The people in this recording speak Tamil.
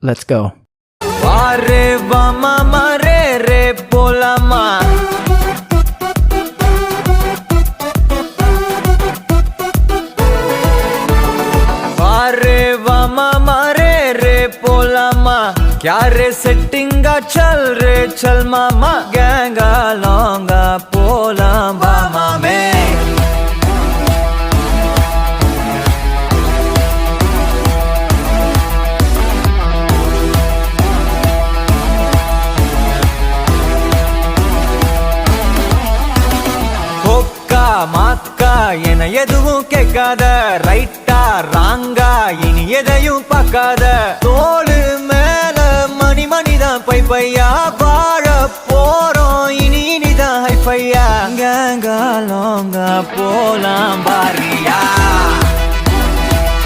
Let's go. வாரே வாமா மாரே ரே போலாமா வாரே வாமா மாரே ரே போலாமா क्या रे सेटिंगा चल रे चल मामा गैंगा लौंगा पोलाम बामा में மாக்கா என எதுவும் கேட்காத ரைட்டா ராங்கா இனி எதையும் பார்க்காத தோளு மேல மணி மணிதான் பை பையா வாழ போறோம் இனி இனிதான் ஹைஃபையா கேங்கா லோங்கா போலாம் பாரியா